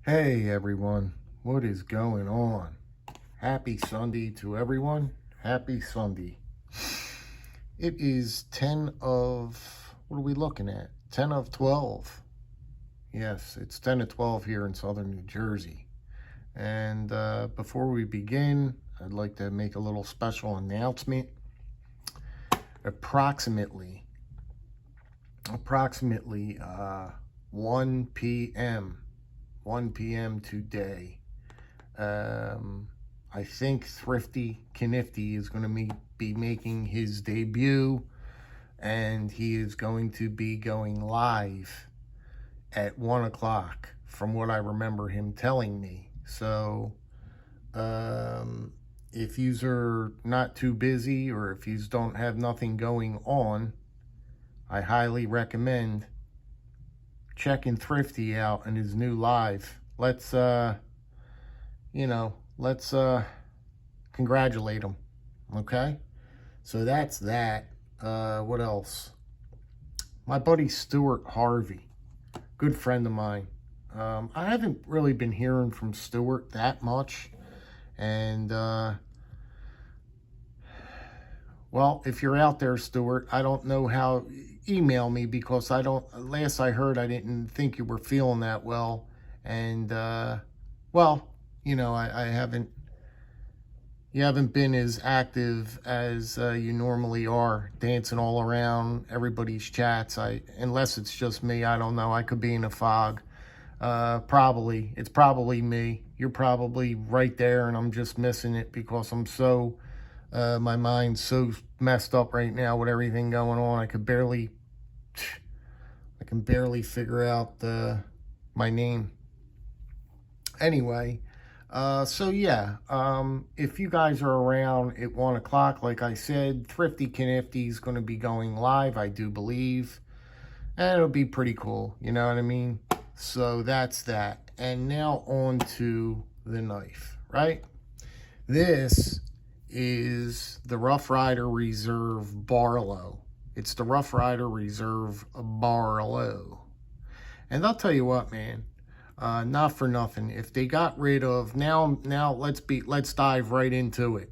Hey everyone, what is going on? Happy Sunday to everyone. Happy Sunday. It is 10 of, what are we looking at? 10 of 12. Yes, it's 10 of 12 here in southern New Jersey. And before we begin, I'd like to make a little special announcement. Approximately 1 p.m. 1 p.m. today. I think Thrifty Knifty is going to be making his debut, and he is going to be going live at 1 o'clock, from what I remember him telling me. So, if yous are not too busy, or if yous don't have nothing going on, I highly recommend checking Thrifty out and his new live. Let's congratulate him. Okay? So that's that. What else? My buddy Stuart Harvey, good friend of mine. I haven't really been hearing from Stuart that much. And, well, if you're out there, Stuart, I don't know how, email me, because last I heard, I didn't think you were feeling that well. And, well, you haven't been as active as you normally are, dancing all around everybody's chats. Unless it's just me, I don't know. I could be in a fog. It's probably me. You're probably right there, and I'm just missing it because I'm so, my mind's so messed up right now with everything going on. I can barely figure out my name. Anyway, so yeah, if you guys are around at 1 o'clock, like I said, Thrifty Knifty is going to be going live, I do believe. And it'll be pretty cool, you know what I mean? So that's that. And now on to the knife, right? This is the Rough Ryder Reserve Barlow. It's the Rough Ryder Reserve Barlow. And I'll tell you what, man. Not for nothing. If they got rid of now let's dive right into it.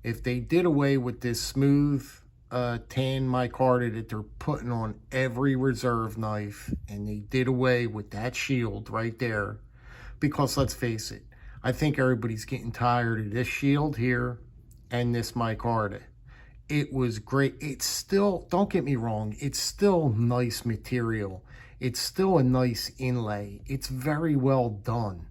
If they did away with this smooth tan micarta that they're putting on every reserve knife, and they did away with that shield right there, because let's face it, I think everybody's getting tired of this shield here and this micarta. It was great. It's still, don't get me wrong, it's still nice material. It's still a nice inlay. It's very well done.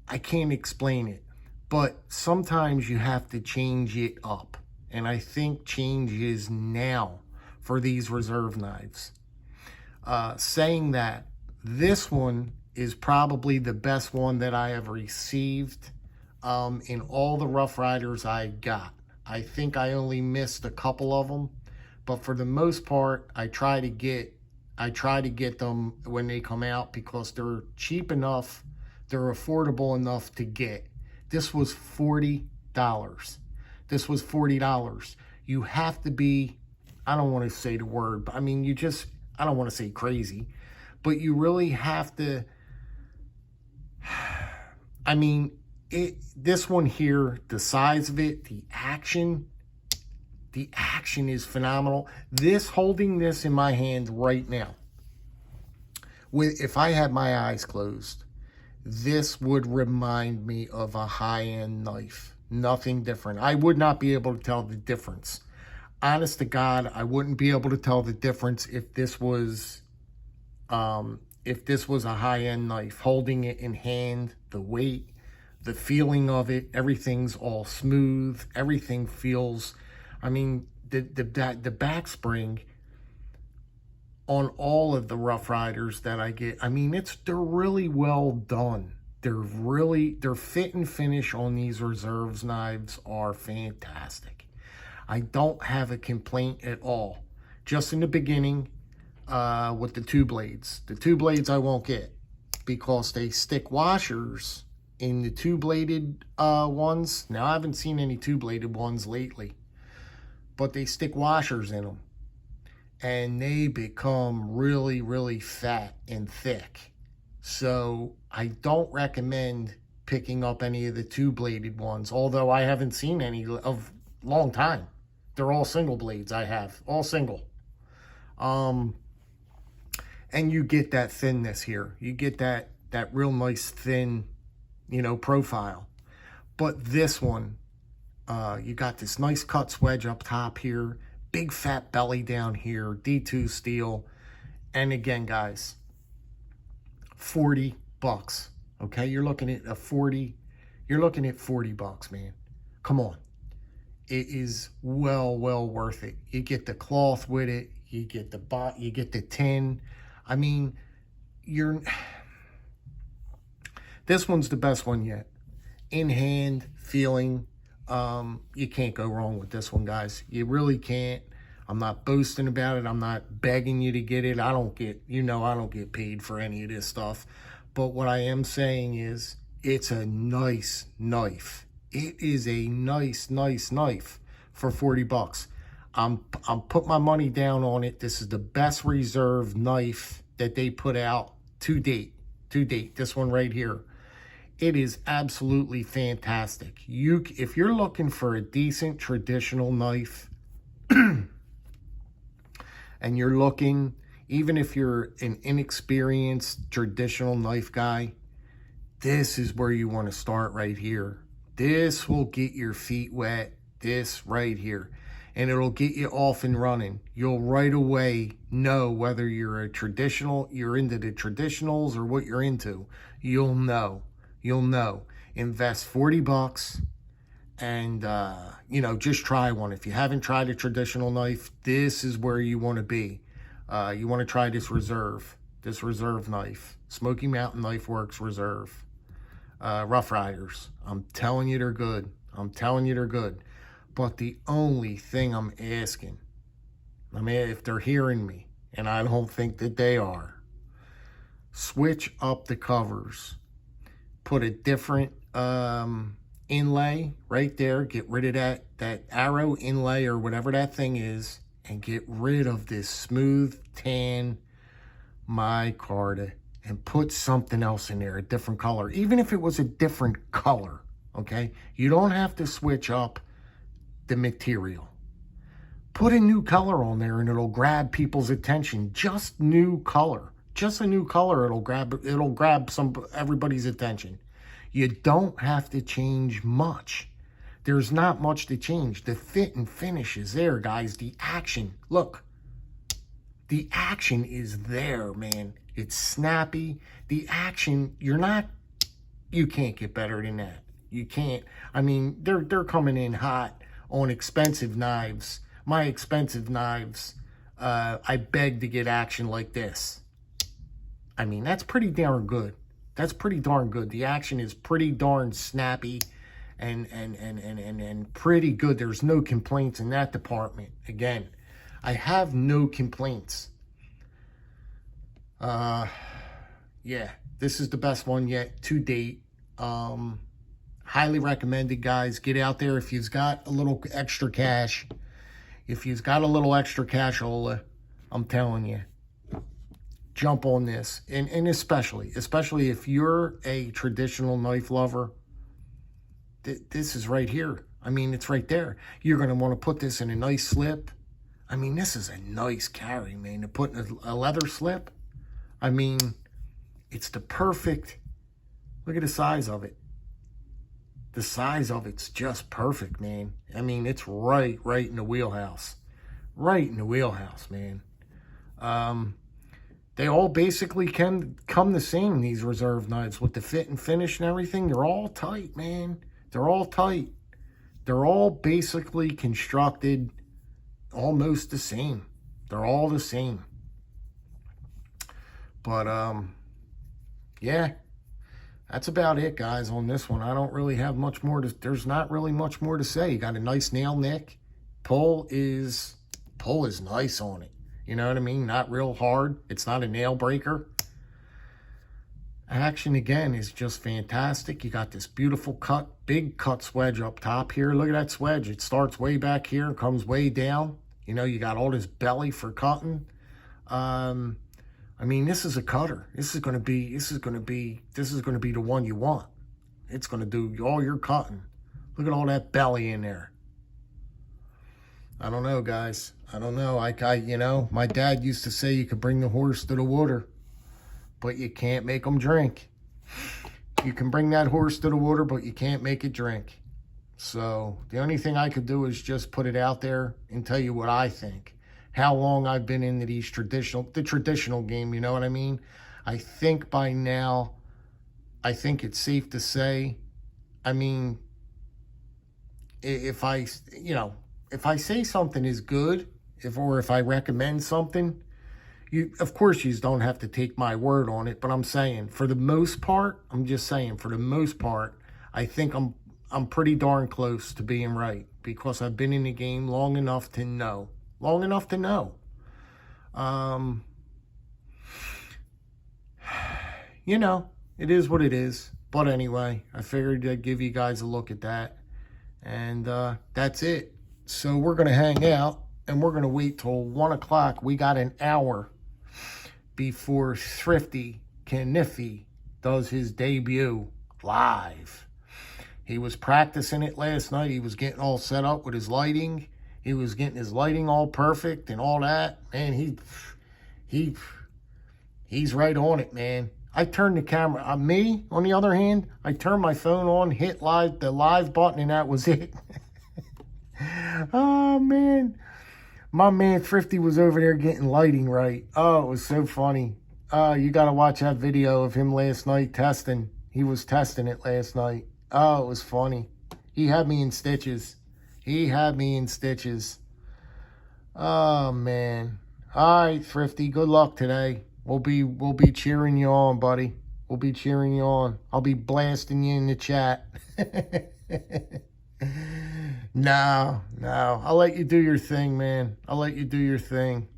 I can't explain it, but sometimes you have to change it up. And I think change is now for these reserve knives. Saying that, this one is probably the best one that I have received in all the Rough Riders I got. I think I only missed a couple of them, but for the most part, I try to get them when they come out, because they're cheap enough, they're affordable enough to get. This was $40. This was $40. You have to be, I don't want to say the word, but I mean, I don't want to say crazy, but you really have to, I mean, this one here, the size of it, the action is phenomenal. Holding this in my hand right now, if I had my eyes closed, this would remind me of a high-end knife. Nothing different. I would not be able to tell the difference. Honest to God, I wouldn't be able to tell the difference if this was a high-end knife. Holding it in hand, the weight, the feeling of it, everything's all smooth. Everything feels, I mean, the back spring on all of the Rough Riders that I get, I mean, they're really well done. Their fit and finish on these reserves knives are fantastic. I don't have a complaint at all. Just in the beginning, with the two blades. The two blades I won't get, because they stick washers in the two-bladed ones. Now, I haven't seen any two-bladed ones lately, but they stick washers in them, and they become really, really fat and thick. So I don't recommend picking up any of the two-bladed ones, although I haven't seen any of long time. They're all single blades I have, all single. And you get that thinness here. You get that real nice thin, profile. But this one, you got this nice cut swedge up top here, big fat belly down here, D2 steel. And again, guys, 40 bucks. Okay, you're looking at $40 bucks, man. Come on. It is well worth it. You get the cloth with it, you get the tin. I mean, this one's the best one yet. In hand, feeling, you can't go wrong with this one, guys. You really can't. I'm not boasting about it. I'm not begging you to get it. I don't get paid for any of this stuff. But what I am saying is, it's a nice knife. It is a nice knife for 40 bucks. I'm putting my money down on it. This is the best reserve knife that they put out to date. This one right here. It is absolutely fantastic. If you're looking for a decent traditional knife, and you're looking, even if you're an inexperienced traditional knife guy, this is where you want to start right here. This will get your feet wet, this right here. And it'll get you off and running. You'll right away know whether you're into the traditionals or what you're into. You'll know. Invest 40 bucks and, just try one. If you haven't tried a traditional knife, this is where you want to be. You want to try this reserve knife. Smoky Mountain Knife Works Reserve. Rough Riders. I'm telling you they're good. But the only thing I'm asking, if they're hearing me, and I don't think that they are, switch up the covers. Put a different inlay right there. Get rid of that arrow inlay or whatever that thing is, and get rid of this smooth tan micarta and put something else in there, a different color. Even if it was a different color, okay? You don't have to switch up the material. Put a new color on there and it'll grab people's attention. Just new color. Just a new color, it'll grab everybody's attention. You don't have to change much. There's not much to change. The fit and finish is there, guys. The action, look. The action is there, man. It's snappy. The action, you can't get better than that. You can't. They're coming in hot on expensive knives. My expensive knives, I beg to get action like this. That's pretty darn good. That's pretty darn good. The action is pretty darn snappy and pretty good. There's no complaints in that department. Again, I have no complaints. Yeah, this is the best one yet to date. Highly recommended, guys. Get out there if you've got a little extra cash. Ola, I'm telling you, jump on this. And especially if you're a traditional knife lover, this is right here. It's right there. You're going to want to put this in a nice slip. This is a nice carry, man. To put in a leather slip, it's the perfect, look at the size of it. The size of it's just perfect, man. It's right in the wheelhouse. Right in the wheelhouse, man. They all basically can come the same, these reserve knives, with the fit and finish and everything. They're all tight, man. They're all tight. They're all basically constructed almost the same. They're all the same. But, yeah, that's about it, guys, on this one. I don't really have much more there's not really much more to say. You got a nice nail nick. Pull is nice on it. You know what I mean? Not real hard. It's not a nail breaker. Action, again, is just fantastic. You got this beautiful big cut swedge up top here. Look at that swedge. It starts way back here and comes way down. You got all this belly for cutting. I mean, this is a cutter. This is gonna be the one you want. It's gonna do all your cutting. Look at all that belly in there. I don't know, guys. I don't know. You know, my dad used to say you could bring the horse to the water, but you can't make them drink. You can bring that horse to the water, but you can't make it drink. So the only thing I could do is just put it out there and tell you what I think. How long I've been into the traditional game, you know what I mean? I think by now, I think it's safe to say, I mean, if I say something is good, or if I recommend something, of course you don't have to take my word on it, but I'm saying for the most part, I think I'm pretty darn close to being right because I've been in the game long enough to know. You know, it is what it is. But anyway, I figured I'd give you guys a look at that. And that's it. So we're going to hang out and we're going to wait till 1 o'clock. We got an hour before Thrifty Kniffy does his debut live. He was practicing it last night. He was getting all set up with his lighting. He was getting his lighting all perfect and all that. Man, he's right on it, man. I turned the camera. Me, on the other hand, I turned my phone on, hit the live button, and that was it. Oh, man. My man Thrifty was over there getting lighting right. Oh, it was so funny. You got to watch that video of him last night testing. He was testing it last night. Oh, it was funny. He had me in stitches. Oh, man. All right, Thrifty, good luck today. We'll be cheering you on, buddy. We'll be cheering you on. I'll be blasting you in the chat. No. I'll let you do your thing, man. I'll let you do your thing.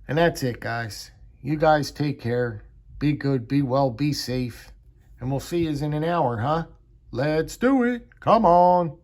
And that's it, guys. You guys take care. Be good, be well, be safe. And we'll see you in an hour, huh? Let's do it. Come on.